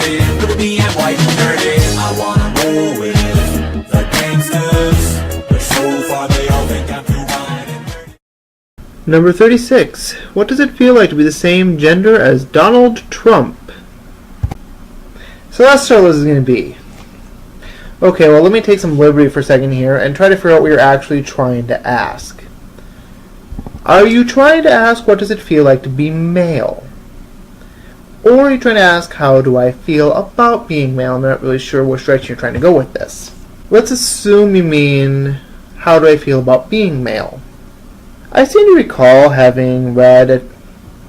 dirty, ruby and white and dirty. I wanna roll with the gangsters, but so far they all think I'm too wide and dirty. Number 36. What does it feel like to be the same gender as Donald Trump? So that's what this is going to be. Okay, well, let me take some liberty for a second here and try to figure out what you're actually trying to ask. Are you trying to ask what does it feel like to be male? Or are you trying to ask how do I feel about being male? I'm not really sure which direction you're trying to go with this. Let's assume you mean how do I feel about being male? I seem to recall having read an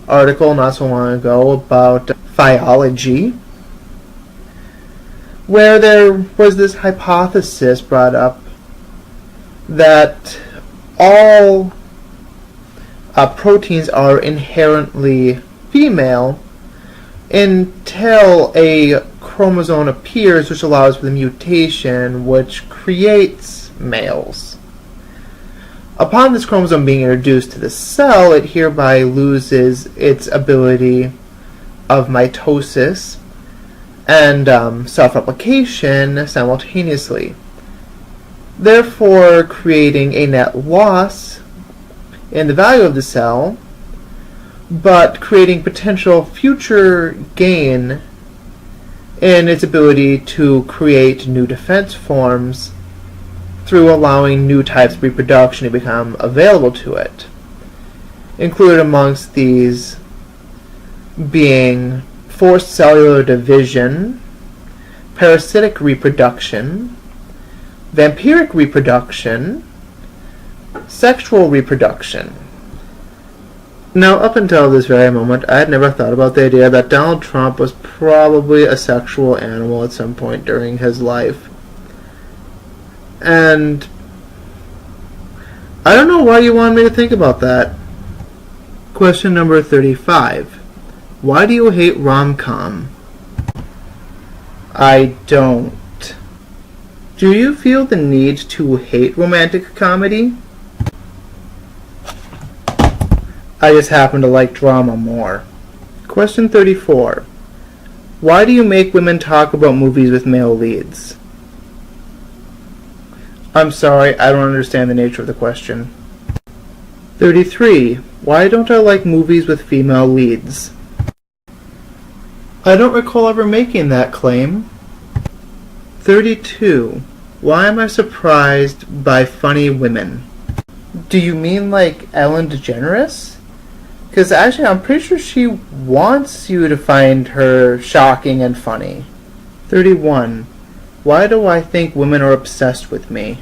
article not so long ago about phyology, where there was this hypothesis brought up that all proteins are inherently female until a chromosome appears which allows for the mutation which creates males. Upon this chromosome being introduced to the cell, it hereby loses its ability of mitosis and self-replication simultaneously, therefore creating a net loss in the value of the cell, but creating potential future gain in its ability to create new defense forms through allowing new types of reproduction to become available to it. Included amongst these being forced cellular division, parasitic reproduction, vampiric reproduction, sexual reproduction. Now, up until this very moment, I had never thought about the idea that Donald Trump was probably a sexual animal at some point during his life. And I don't know why you wanted me to think about that. Question number 35. Why do you hate rom-com? I don't. Do you feel the need to hate romantic comedy? I just happen to like drama more. Question 34. Why do you make women talk about movies with male leads? I'm sorry, I don't understand the nature of the question. 33. Why don't I like movies with female leads? I don't recall ever making that claim. 32. Why am I surprised by funny women? Do you mean like Ellen DeGeneres? Because actually I'm pretty sure she wants you to find her shocking and funny. 31. Why do I think women are obsessed with me?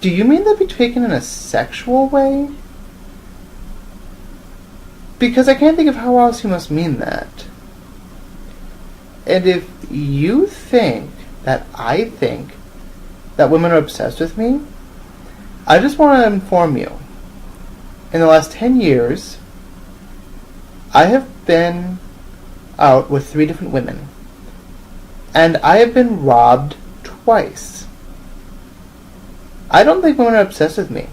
Do you mean that be taken in a sexual way? Because I can't think of how else you must mean that. And if you think that I think that women are obsessed with me, I just want to inform you. In the last 10 years, I have been out with 3 different women. And I have been robbed twice. I don't think women are obsessed with me.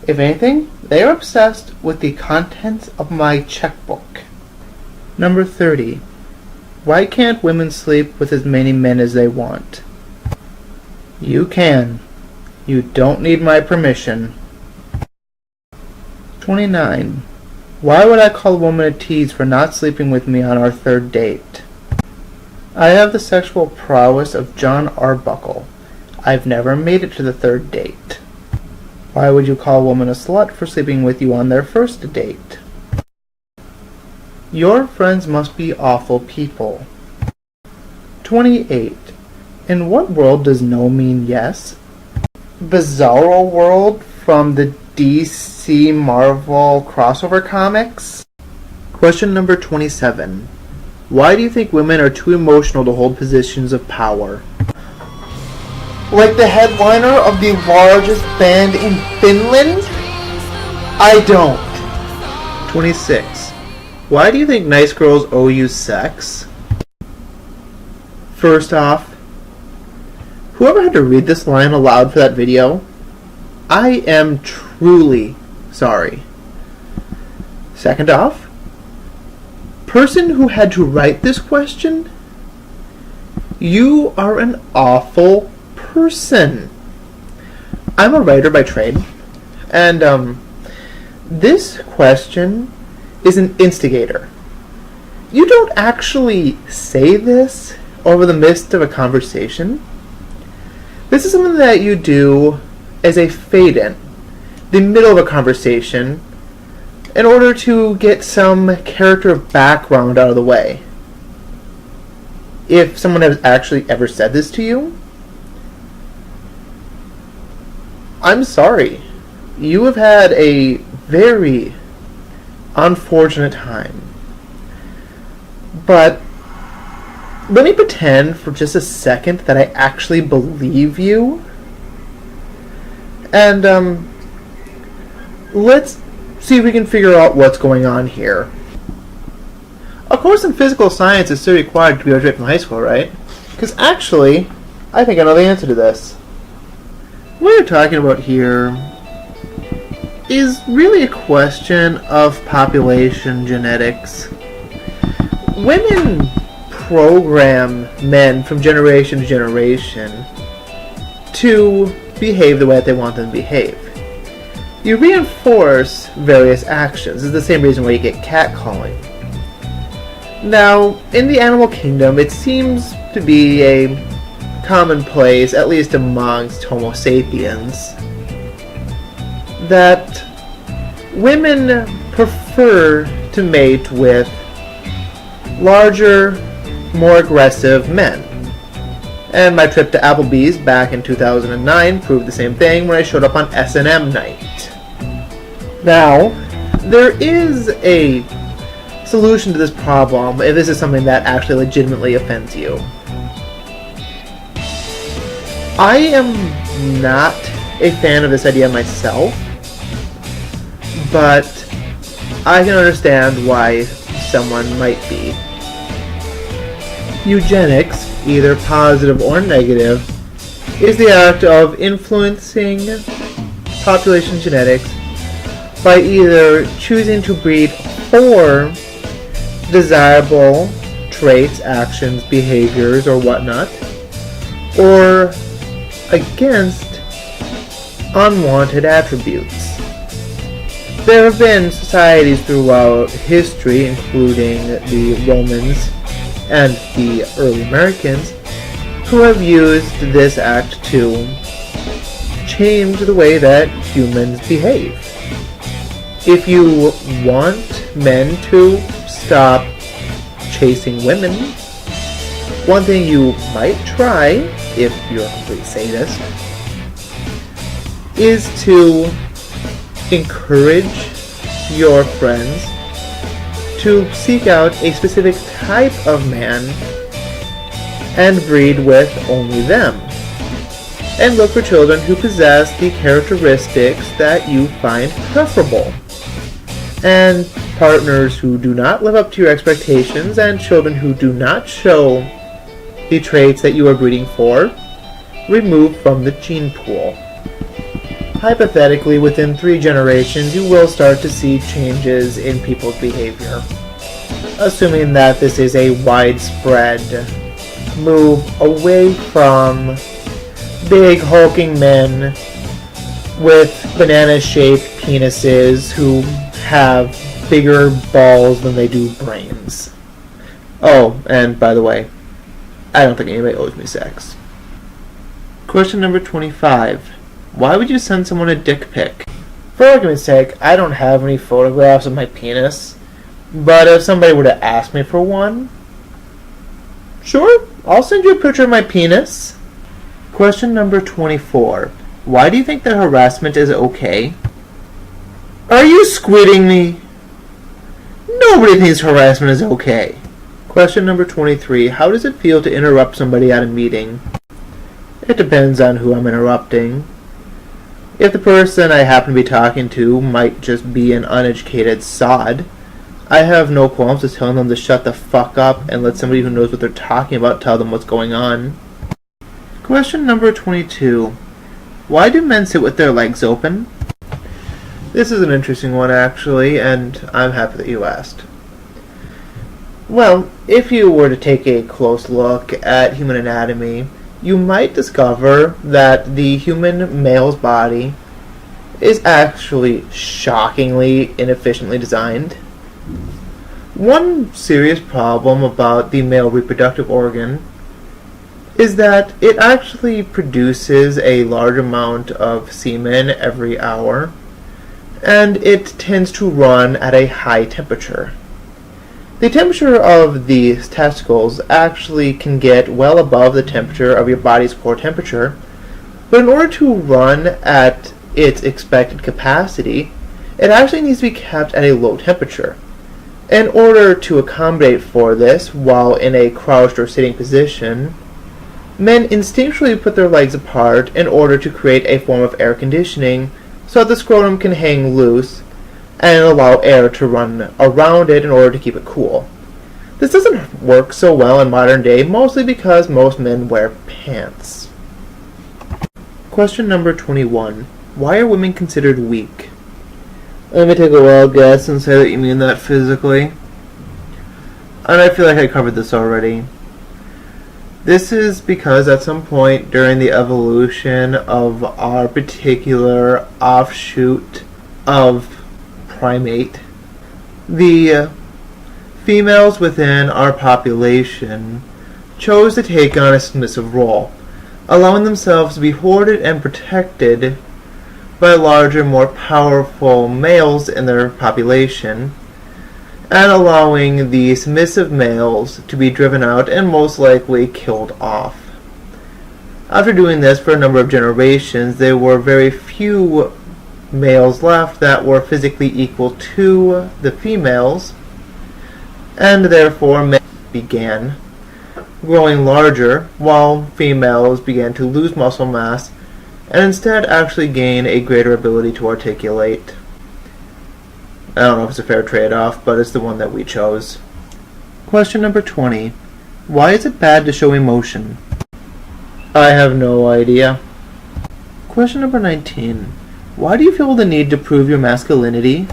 If anything, they are obsessed with the contents of my checkbook. Number 30. Why can't women sleep with as many men as they want? You can. You don't need my permission. 29. Why would I call a woman a tease for not sleeping with me on our 3rd date? I have the sexual prowess of John Arbuckle. I've never made it to the 3rd date. Why would you call a woman a slut for sleeping with you on their 1st date? Your friends must be awful people. 28. In what world does no mean yes? Bizarro World from the DC Marvel crossover comics? Question number 27. Why do you think women are too emotional to hold positions of power? Like the headliner of the largest band in Finland? I don't. 26. Why do you think nice girls owe you sex? First off, whoever had to read this line aloud for that video, I am truly sorry. Second off, person who had to write this question, you are an awful person. I'm a writer by trade, and this question is an instigator. You don't actually say this over the midst of a conversation. This is something that you do as a fade-in, the middle of a conversation, in order to get some character background out of the way. If someone has actually ever said this to you, I'm sorry. You have had a very unfortunate time. But let me pretend for just a second that I actually believe you. And let's see if we can figure out what's going on here. A course in physical science is still required to graduate from high school, right? Because actually, I think I know the answer to this. What we're talking about here is really a question of population genetics. Women program men from generation to generation to behave the way that they want them to behave. You reinforce various actions. It's the same reason why you get catcalling. Now, in the animal kingdom, it seems to be a commonplace, at least amongst Homo sapiens, that women prefer to mate with larger, more aggressive men. And my trip to Applebee's back in 2009 proved the same thing when I showed up on S&M night. Now, there is a solution to this problem if this is something that actually legitimately offends you. I am not a fan of this idea myself, but I can understand why someone might be. Eugenics, either positive or negative, is the act of influencing population genetics by either choosing to breed for desirable traits, actions, behaviors, or whatnot, or against unwanted attributes. There have been societies throughout history, including the Romans and the early Americans, who have used this act to change the way that humans behave. If you want men to stop chasing women, one thing you might try, if you're a complete sadist, is to encourage your friends to seek out a specific type of man and breed with only them, and look for children who possess the characteristics that you find preferable, and partners who do not live up to your expectations, and children who do not show the traits that you are breeding for, removed from the gene pool. Hypothetically, within 3 generations, you will start to see changes in people's behavior, assuming that this is a widespread move away from big hulking men with banana-shaped penises who have bigger balls than they do brains. Oh, and by the way, I don't think anybody owes me sex. Question number 25. Why would you send someone a dick pic? For argument's sake, I don't have any photographs of my penis, but if somebody were to ask me for one, sure, I'll send you a picture of my penis. Question number 24. Why do you think that harassment is okay? Are you squidding me? Nobody thinks harassment is okay. Question number 23. How does it feel to interrupt somebody at a meeting? It depends on who I'm interrupting. If the person I happen to be talking to might just be an uneducated sod, I have no qualms with telling them to shut the fuck up and let somebody who knows what they're talking about tell them what's going on. Question number 22. Why do men sit with their legs open? This is an interesting one, actually, and I'm happy that you asked. Well, if you were to take a close look at human anatomy, you might discover that the human male's body is actually shockingly inefficiently designed. One serious problem about the male reproductive organ is that it actually produces a large amount of semen every hour, and it tends to run at a high temperature. The temperature of the testicles actually can get well above the temperature of your body's core temperature, but in order to run at its expected capacity, it actually needs to be kept at a low temperature. In order to accommodate for this while in a crouched or sitting position, men instinctually put their legs apart in order to create a form of air conditioning so that the scrotum can hang loose and allow air to run around it in order to keep it cool. This doesn't work so well in modern day, mostly because most men wear pants. Question number 21. Why are women considered weak? Let me take a wild guess and say that you mean that physically. And I feel like I covered this already. This is because at some point during the evolution of our particular offshoot of primate, the females within our population chose to take on a submissive role, allowing themselves to be hoarded and protected by larger, more powerful males in their population, and allowing the submissive males to be driven out and most likely killed off. After doing this for a number of generations, there were very few males left that were physically equal to the females, and therefore men began growing larger while females began to lose muscle mass and instead actually gain a greater ability to articulate. I don't know if it's a fair trade-off, but it's the one that we chose. Question number 20. Why is it bad to show emotion? I have no idea. Question number 19. Why do you feel the need to prove your masculinity?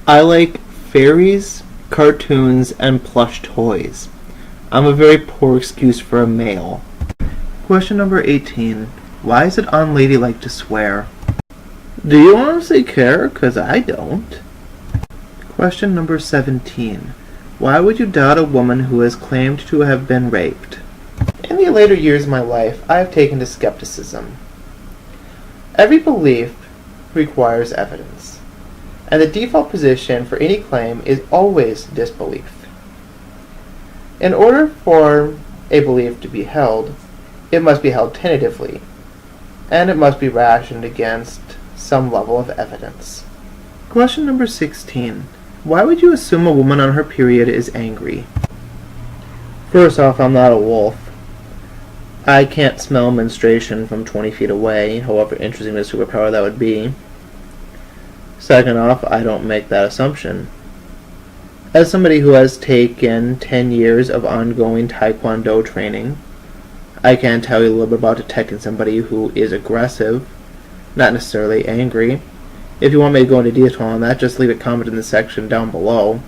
I like fairies, cartoons, and plush toys. I'm a very poor excuse for a male. Question number 18. Why is it unladylike to swear? Do you honestly care? 'Cause I don't. Question number 17. Why would you doubt a woman who has claimed to have been raped? In the later years of my life, I have taken to skepticism. Every belief requires evidence, and the default position for any claim is always disbelief. In order for a belief to be held, it must be held tentatively, and it must be rationed against some level of evidence. Question number 16. Why would you assume a woman on her period is angry? First off, I'm not a wolf. I can't smell menstruation from 20 feet away, however interesting a superpower that would be. Second off, I don't make that assumption. As somebody who has taken 10 years of ongoing Taekwondo training, I can tell you a little bit about detecting somebody who is aggressive, not necessarily angry. If you want me to go into detail on that, just leave a comment in the section down below.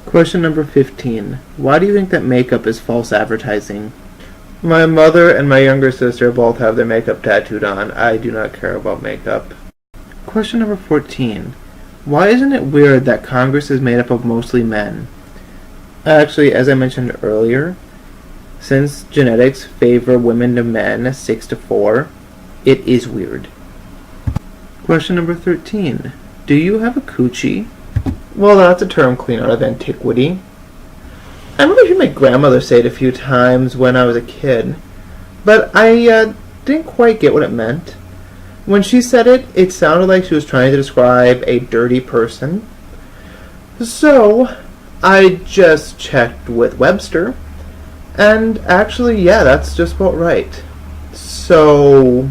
Question number 15. Why do you think that makeup is false advertising? My mother and my younger sister both have their makeup tattooed on. I do not care about makeup. Question number 14. Why isn't it weird that Congress is made up of mostly men? Actually, as I mentioned earlier, since genetics favor women to men 6-4, it is weird. Question number 13. Do you have a coochie? Well, that's a term clean out of antiquity. I remember hearing my grandmother say it a few times when I was a kid, but I didn't quite get what it meant. When she said it, it sounded like she was trying to describe a dirty person. So, I just checked with Webster, and actually, yeah, that's just about right. So,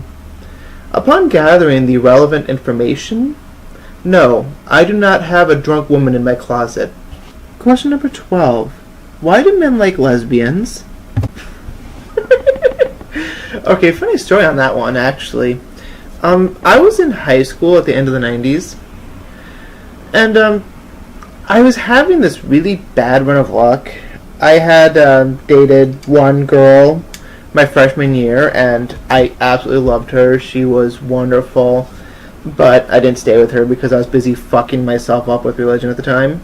upon gathering the relevant information, no, I do not have a drunk woman in my closet. Question number 12. Why do men like lesbians? Okay, funny story on that one, actually. I was in high school at the end of the 90s, and I was having this really bad run of luck. I had dated one girl my freshman year, and I absolutely loved her. She was wonderful, but I didn't stay with her because I was busy fucking myself up with religion at the time.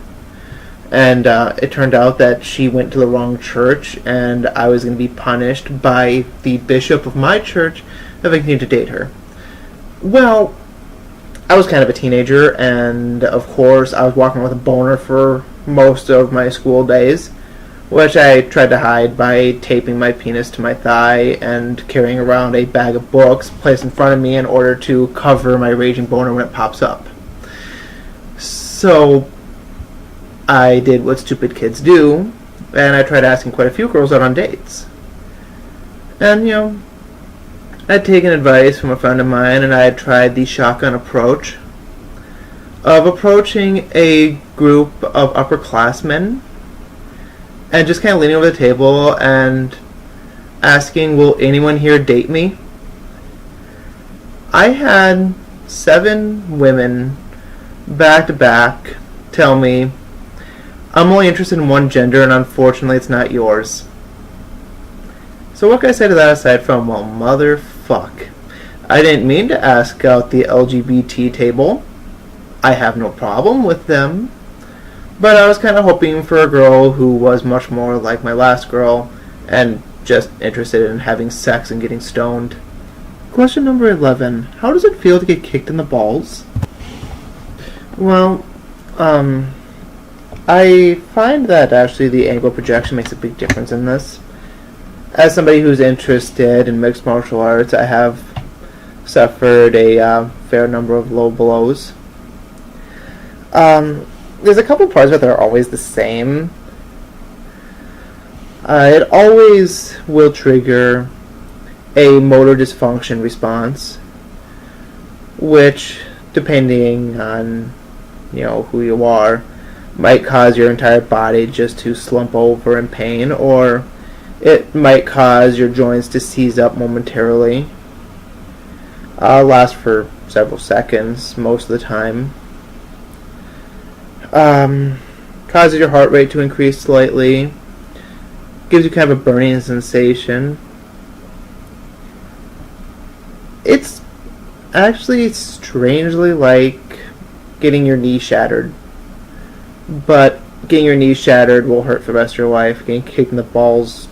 And it turned out that she went to the wrong church, and I was going to be punished by the bishop of my church if I continued to date her. Well, I was kind of a teenager, and of course, I was walking with a boner for most of my school days, which I tried to hide by taping my penis to my thigh and carrying around a bag of books placed in front of me in order to cover my raging boner when it pops up. So, I did what stupid kids do, and I tried asking quite a few girls out on dates. And, I'd taken advice from a friend of mine, and I had tried the shotgun approach of approaching a group of upperclassmen and just kind of leaning over the table and asking, will anyone here date me? I had 7 women back to back tell me, I'm only interested in one gender, and unfortunately it's not yours. So what can I say to that aside from, well, motherfuck. I didn't mean to ask out the LGBT table. I have no problem with them. But I was kind of hoping for a girl who was much more like my last girl and just interested in having sex and getting stoned. Question number 11. How does it feel to get kicked in the balls? Well, I find that actually the angle projection makes a big difference in this. As somebody who's interested in mixed martial arts, I have suffered a fair number of low blows. There's a couple parts of it that are always the same. It always will trigger a motor dysfunction response, which, depending on who you are, might cause your entire body just to slump over in pain, or it might cause your joints to seize up momentarily. Last for several seconds most of the time. Causes your heart rate to increase slightly. Gives you kind of a burning sensation. It's actually strangely like getting your knee shattered. But getting your knee shattered will hurt for the rest of your life. Getting kicked in the balls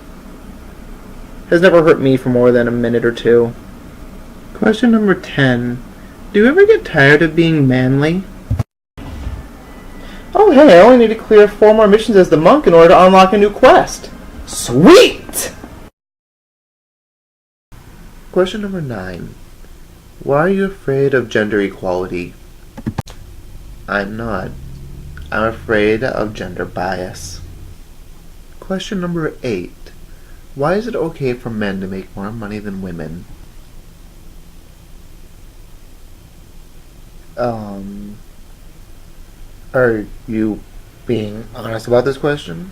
has never hurt me for more than a minute or two. Question number 10. Do you ever get tired of being manly? Oh hey, I only need to clear 4 more missions as the monk in order to unlock a new quest. Sweet! Question number 9. Why are you afraid of gender equality? I'm not. I'm afraid of gender bias. Question number 8. Why is it okay for men to make more money than women? Are you being honest about this question?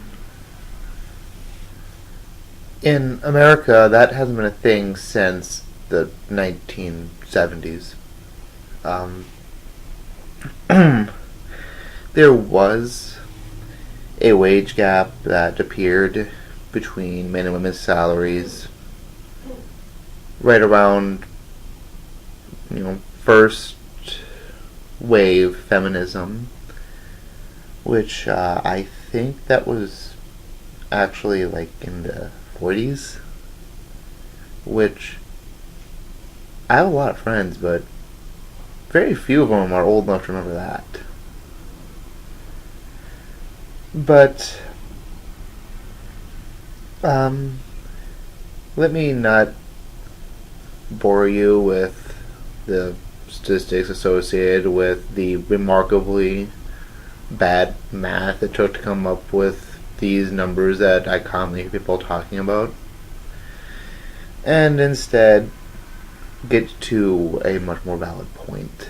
In America, that hasn't been a thing since the 1970s. There was a wage gap that appeared between men and women's salaries right around, first wave feminism, which I think that was actually like in the 40s, which I have a lot of friends, but very few of them are old enough to remember that. But let me not bore you with the statistics associated with the remarkably bad math it took to come up with these numbers that I commonly hear people talking about, and instead get to a much more valid point.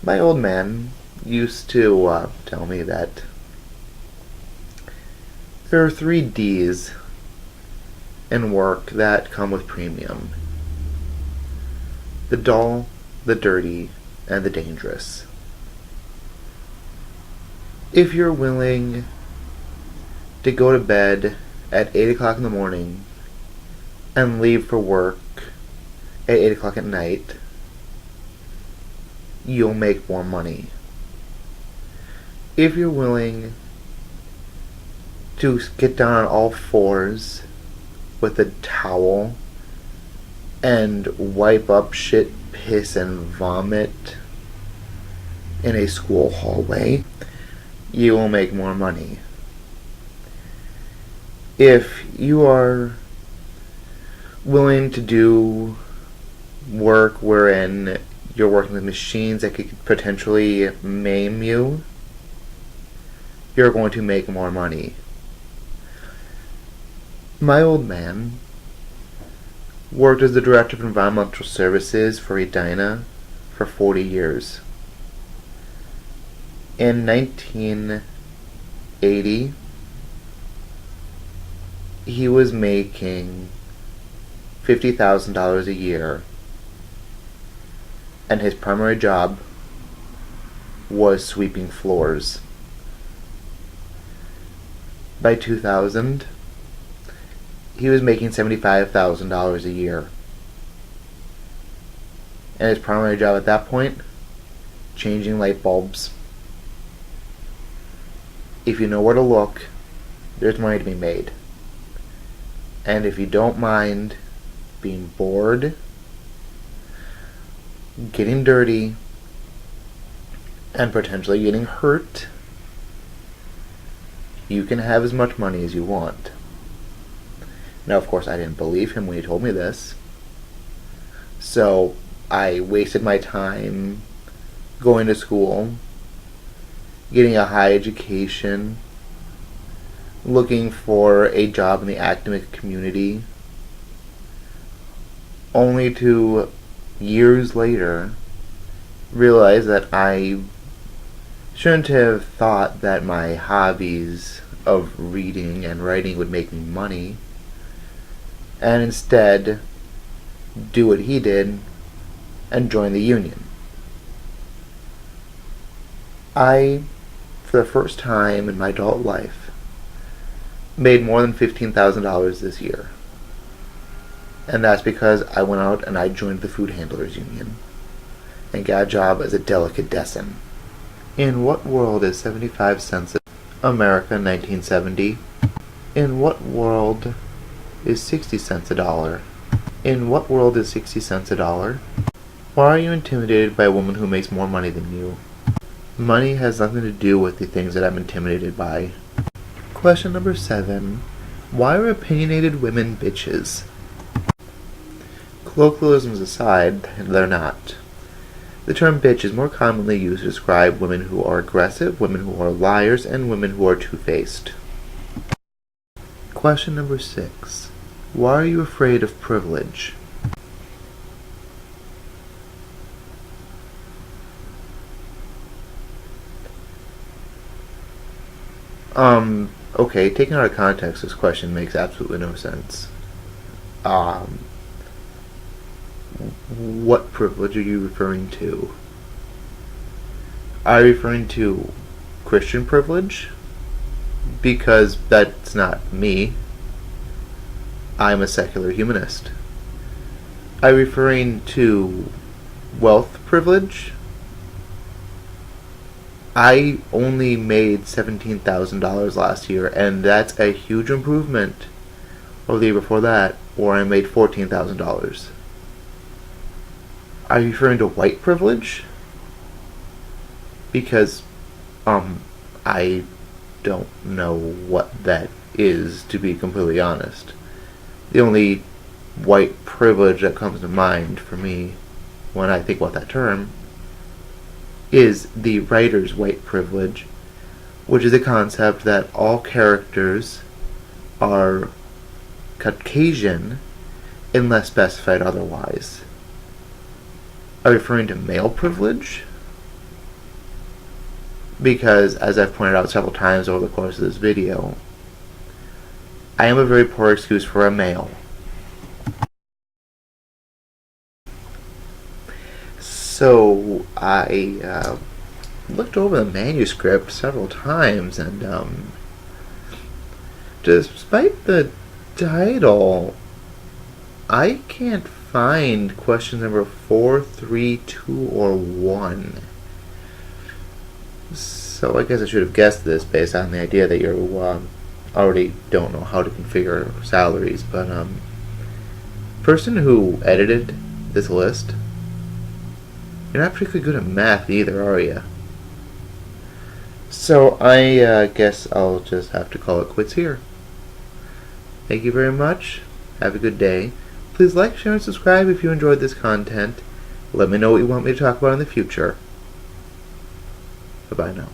My old man used to tell me that there are 3 D's in work that come with premium. the dull, the dirty, and the dangerous. If you're willing to go to bed at 8 o'clock in the morning and leave for work at 8 o'clock at night, you'll make more money. If you're willing to get down on all fours with a towel and wipe up shit, piss, and vomit in a school hallway, you will make more money. If you are willing to do work wherein you're working with machines that could potentially maim you, you're going to make more money. My old man worked as the director of environmental services for Edina for 40 years. In 1980, he was making $50,000 a year, and his primary job was sweeping floors. By 2000, he was making $75,000 a year. And his primary job at that point, changing light bulbs. If you know where to look, there's money to be made. And if you don't mind being bored, getting dirty, and potentially getting hurt, you can have as much money as you want. Now, of course, I didn't believe him when he told me this. So I wasted my time going to school, getting a high education, looking for a job in the academic community, only to years later realize that I shouldn't have thought that my hobbies of reading and writing would make me money, and instead do what he did and join the union. I, for the first time in my adult life, made more than $15,000 this year. And that's because I went out and I joined the Food Handlers Union and got a job as a delicatessen. In what world is 75 cents America 1970? In what world is 60 cents a dollar? In what world is 60 cents a dollar? Why are you intimidated by a woman who makes more money than you? Money has nothing to do with the things that I'm intimidated by. Question number 7. Why are opinionated women bitches? Colloquialisms aside, they're not. The term bitch is more commonly used to describe women who are aggressive, women who are liars, and women who are two-faced. Question number 6. Why are you afraid of privilege? Okay, taken out of context, this question makes absolutely no sense. What privilege are you referring to? Are you referring to Christian privilege? Because that's not me. I'm a secular humanist. Are you referring to wealth privilege? I only made $17,000 last year, and that's a huge improvement over the year before that, where I made $14,000. Are you referring to white privilege? Because, I don't know what that is, to be completely honest. The only white privilege that comes to mind for me when I think about that term is the writer's white privilege, which is the concept that all characters are Caucasian unless specified otherwise. Are you referring to male privilege? Because, as I've pointed out several times over the course of this video, I am a very poor excuse for a male. So I looked over the manuscript several times, and despite the title, I can't find question number 4, 3, 2, or 1. So I guess I should have guessed this based on the idea that you already don't know how to configure salaries. But person who edited this list, you're not particularly good at math either, are you? So I guess I'll just have to call it quits here. Thank you very much. Have a good day. Please like, share, and subscribe if you enjoyed this content. Let me know what you want me to talk about in the future. Bye-bye now.